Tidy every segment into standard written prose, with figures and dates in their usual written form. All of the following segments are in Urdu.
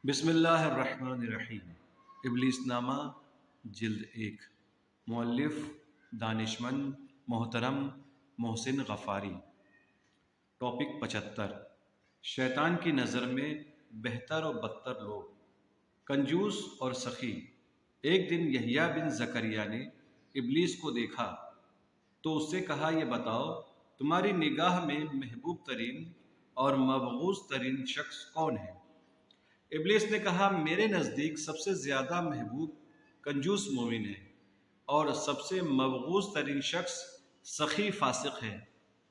بسم اللہ الرحمن الرحیم۔ ابلیس نامہ جلد 1، مؤلف دانشمند محترم محسن غفاری۔ ٹاپک 75، شیطان کی نظر میں بہتر و بدتر لوگ، کنجوس اور سخی۔ ایک دن یحییٰ بن زکریا نے ابلیس کو دیکھا تو اس سے کہا، یہ بتاؤ تمہاری نگاہ میں محبوب ترین اور مبغوض ترین شخص کون ہے؟ ابلیس نے کہا، میرے نزدیک سب سے زیادہ محبوب کنجوس مومن ہے اور سب سے مبغوض ترین شخص سخی فاسق ہے۔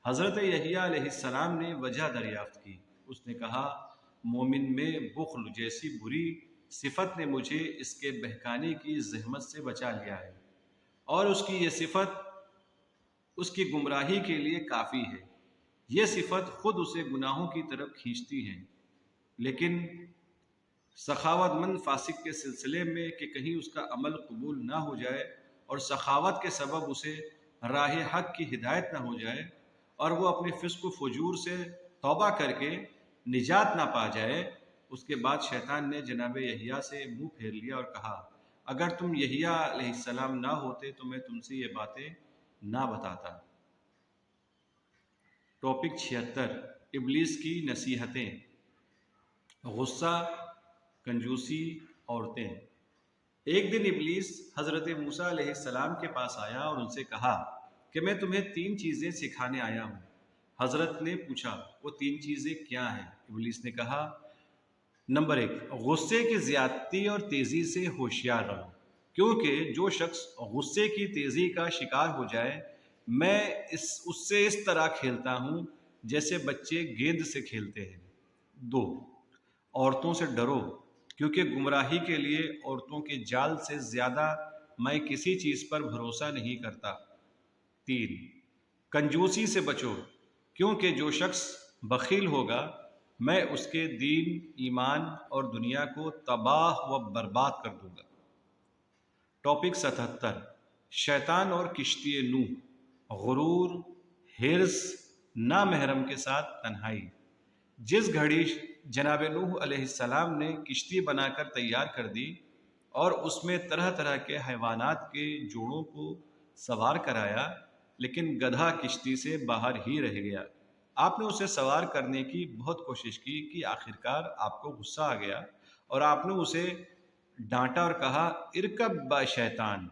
حضرت یحییٰ علیہ السلام نے وجہ دریافت کی۔ اس نے کہا، مومن میں بخل جیسی بری صفت نے مجھے اس کے بہکانے کی زحمت سے بچا لیا ہے، اور اس کی یہ صفت اس کی گمراہی کے لیے کافی ہے۔ یہ صفت خود اسے گناہوں کی طرف کھینچتی ہے، لیکن سخاوت مند فاسق کے سلسلے میں کہ کہیں اس کا عمل قبول نہ ہو جائے اور سخاوت کے سبب اسے راہ حق کی ہدایت نہ ہو جائے اور وہ اپنے فسق و فجور سے توبہ کر کے نجات نہ پا جائے، اس کے بعد شیطان نے جناب یحییٰ سے منہ پھیر لیا اور کہا، اگر تم یحییٰ علیہ السلام نہ ہوتے تو میں تم سے یہ باتیں نہ بتاتا۔ ٹاپک 76، ابلیس کی نصیحتیں۔ غصہ، کنجوسی، عورتیں۔ ایک دن ابلیس حضرت موسیٰ علیہ السلام کے پاس آیا اور ان سے کہا کہ میں تمہیں 3 چیزیں سکھانے آیا ہوں۔ حضرت نے پوچھا، وہ 3 چیزیں کیا ہیں؟ ابلیس نے کہا، نمبر 1، غصے کی زیادتی اور تیزی سے ہوشیار رہو، کیونکہ جو شخص غصے کی تیزی کا شکار ہو جائے، میں اس سے اس طرح کھیلتا ہوں جیسے بچے گیند سے کھیلتے ہیں۔ 2، عورتوں سے ڈرو، کیونکہ گمراہی کے لیے عورتوں کے جال سے زیادہ میں کسی چیز پر بھروسہ نہیں کرتا۔ 3، کنجوسی سے بچو، کیونکہ جو شخص بخیل ہوگا میں اس کے دین، ایمان اور دنیا کو تباہ و برباد کر دوں گا۔ ٹاپک 77، شیطان اور کشتی نوح۔ غرور، حرص، نامحرم کے ساتھ تنہائی۔ جس گھڑی جناب نوح علیہ السلام نے کشتی بنا کر تیار کر دی اور اس میں طرح طرح کے حیوانات کے جوڑوں کو سوار کرایا، لیکن گدھا کشتی سے باہر ہی رہ گیا۔ آپ نے اسے سوار کرنے کی بہت کوشش کی کہ آخرکار آپ کو غصہ آ گیا اور آپ نے اسے ڈانٹا اور کہا، ارکب با شیطان،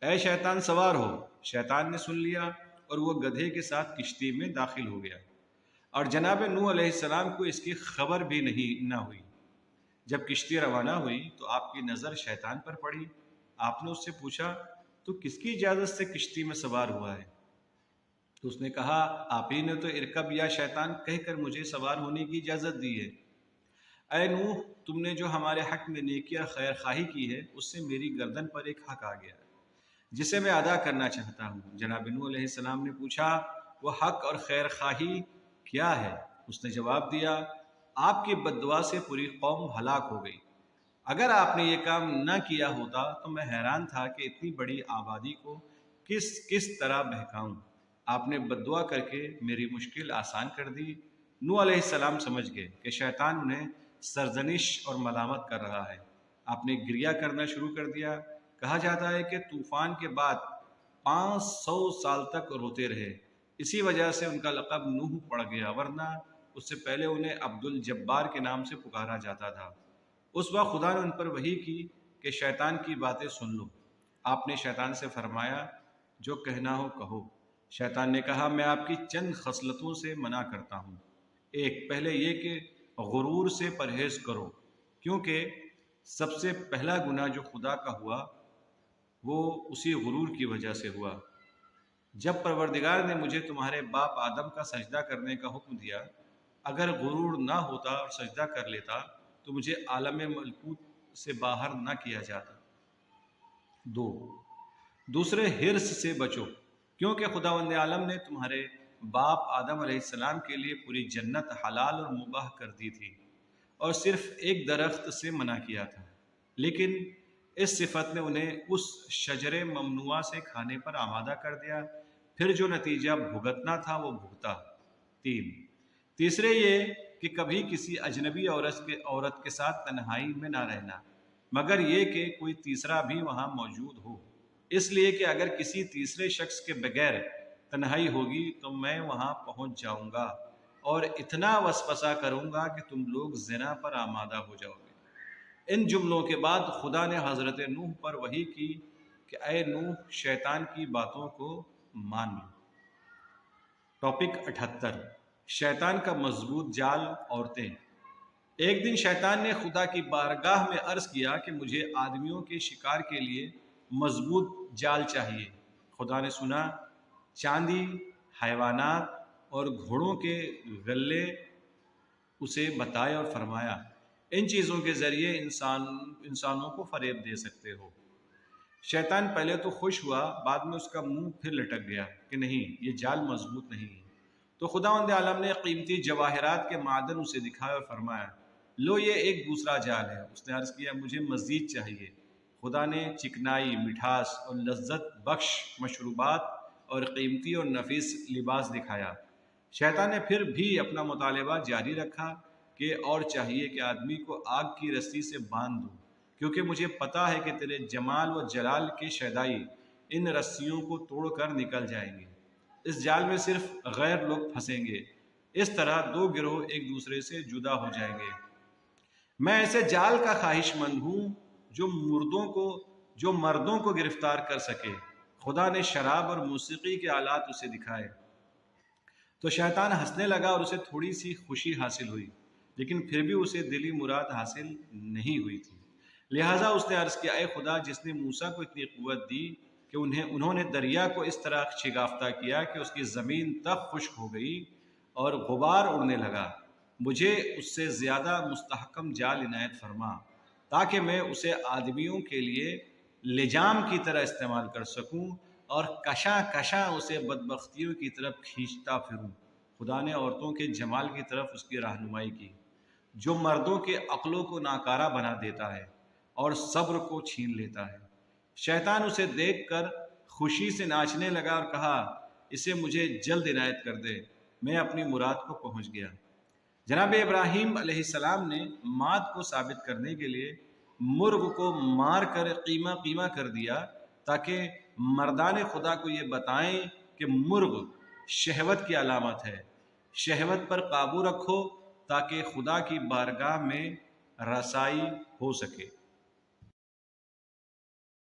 اے شیطان سوار ہو۔ شیطان نے سن لیا اور وہ گدھے کے ساتھ کشتی میں داخل ہو گیا، اور جناب نوح علیہ السلام کو اس کی خبر بھی نہ ہوئی۔ جب کشتی روانہ ہوئی تو آپ کی نظر شیطان پر پڑی۔ آپ نے اس سے پوچھا، تو کس کی اجازت سے کشتی میں سوار ہوا ہے؟ تو اس نے کہا، آپ ہی نے تو ارکب یا شیطان کہہ کر مجھے سوار ہونے کی اجازت دی ہے۔ اے نوح، تم نے جو ہمارے حق میں نیکی اور خیر خواہی کی ہے، اس سے میری گردن پر ایک حق آ گیا جسے میں ادا کرنا چاہتا ہوں۔ جناب نوح علیہ السلام نے پوچھا، وہ حق اور خیر خواہی کیا ہے؟ اس نے جواب دیا، آپ کی بد دعا سے پوری قوم ہلاک ہو گئی۔ اگر آپ نے یہ کام نہ کیا ہوتا تو میں حیران تھا کہ اتنی بڑی آبادی کو کس طرح بہکاؤں۔ آپ نے بد دعا کر کے میری مشکل آسان کر دی۔ نوح علیہ السلام سمجھ گئے کہ شیطان انہیں سرزنش اور ملامت کر رہا ہے۔ آپ نے گریہ کرنا شروع کر دیا۔ کہا جاتا ہے کہ طوفان کے بعد 500 سال تک روتے رہے، اسی وجہ سے ان کا لقب نوح پڑ گیا، ورنہ اس سے پہلے انہیں عبد الجبار کے نام سے پکارا جاتا تھا۔ اس وقت خدا نے ان پر وحی کی کہ شیطان کی باتیں سن لو۔ آپ نے شیطان سے فرمایا، جو کہنا ہو کہو۔ شیطان نے کہا، میں آپ کی چند خصلتوں سے منع کرتا ہوں۔ 1، پہلے یہ کہ غرور سے پرہیز کرو، کیونکہ سب سے پہلا گناہ جو خدا کا ہوا وہ اسی غرور کی وجہ سے ہوا۔ جب پروردگار نے مجھے تمہارے باپ آدم کا سجدہ کرنے کا حکم دیا، اگر غرور نہ ہوتا اور سجدہ کر لیتا تو مجھے عالم ملکوت سے باہر نہ کیا جاتا۔ 2، دوسرے حرص سے بچو، کیونکہ خداوند عالم نے تمہارے باپ آدم علیہ السلام کے لیے پوری جنت حلال اور مباح کر دی تھی اور صرف ایک درخت سے منع کیا تھا، لیکن اس صفت نے انہیں اس شجر ممنوعہ سے کھانے پر آمادہ کر دیا، پھر جو نتیجہ بھگتنا تھا وہ بھگتا۔ 3، تیسرے یہ کہ کبھی کسی اجنبی عورت کے ساتھ تنہائی میں نہ رہنا، مگر یہ کہ کوئی تیسرا بھی وہاں موجود ہو، اس لیے کہ اگر کسی تیسرے شخص کے بغیر تنہائی ہوگی تو میں وہاں پہنچ جاؤں گا اور اتنا وسوسہ کروں گا کہ تم لوگ زنا پر آمادہ ہو جاؤ گے۔ ان جملوں کے بعد خدا نے حضرت نوح پر وحی کی کہ اے نوح، شیطان کی باتوں کو مان لو۔ ٹاپک 78، شیطان کا مضبوط جال، عورتیں۔ ایک دن شیطان نے خدا کی بارگاہ میں عرض کیا کہ مجھے آدمیوں کے شکار کے لیے مضبوط جال چاہیے۔ خدا نے سنا، چاندی، حیوانات اور گھوڑوں کے غلے اسے بتائے اور فرمایا، ان چیزوں کے ذریعے انسانوں کو فریب دے سکتے ہو۔ شیطان پہلے تو خوش ہوا، بعد میں اس کا منہ پھر لٹک گیا کہ نہیں، یہ جال مضبوط نہیں ہے۔ تو خداوند عالم نے قیمتی جواہرات کے معدن اسے دکھائے اور فرمایا، لو یہ ایک دوسرا جال ہے۔ اس نے عرض کیا، مجھے مزید چاہیے۔ خدا نے چکنائی، مٹھاس اور لذت بخش مشروبات اور قیمتی اور نفیس لباس دکھایا۔ شیطان نے پھر بھی اپنا مطالبہ جاری رکھا کہ اور چاہیے کہ آدمی کو آگ کی رسی سے باندھ دوں، کیونکہ مجھے پتا ہے کہ تیرے جمال و جلال کے شیدائی ان رسیوں کو توڑ کر نکل جائیں گے۔ اس جال میں صرف غیر لوگ پھنسیں گے، اس طرح دو گروہ ایک دوسرے سے جدا ہو جائیں گے۔ میں ایسے جال کا خواہش مند ہوں جو مردوں کو گرفتار کر سکے۔ خدا نے شراب اور موسیقی کے آلات اسے دکھائے تو شیطان ہنسنے لگا اور اسے تھوڑی سی خوشی حاصل ہوئی، لیکن پھر بھی اسے دلی مراد حاصل نہیں ہوئی تھی۔ لہٰذا اس نے عرض کیا، اے خدا، جس نے موسیٰ کو اتنی قوت دی کہ انہوں نے دریا کو اس طرح شگافتہ کیا کہ اس کی زمین تک خشک ہو گئی اور غبار اڑنے لگا، مجھے اس سے زیادہ مستحکم جال عنایت فرما، تاکہ میں اسے آدمیوں کے لیے لجام کی طرح استعمال کر سکوں اور کشاں کشاں اسے بدبختیوں کی طرف کھینچتا پھروں۔ خدا نے عورتوں کے جمال کی طرف اس کی رہنمائی کی، جو مردوں کے عقلوں کو ناکارہ بنا دیتا ہے اور صبر کو چھین لیتا ہے۔ شیطان اسے دیکھ کر خوشی سے ناچنے لگا اور کہا، اسے مجھے جلد عنایت کر دے، میں اپنی مراد کو پہنچ گیا۔ جناب ابراہیم علیہ السلام نے مات کو ثابت کرنے کے لیے مرغ کو مار کر قیمہ قیمہ کر دیا، تاکہ مردان خدا کو یہ بتائیں کہ مرغ شہوت کی علامت ہے۔ شہوت پر قابو رکھو تاکہ خدا کی بارگاہ میں رسائی ہو سکے۔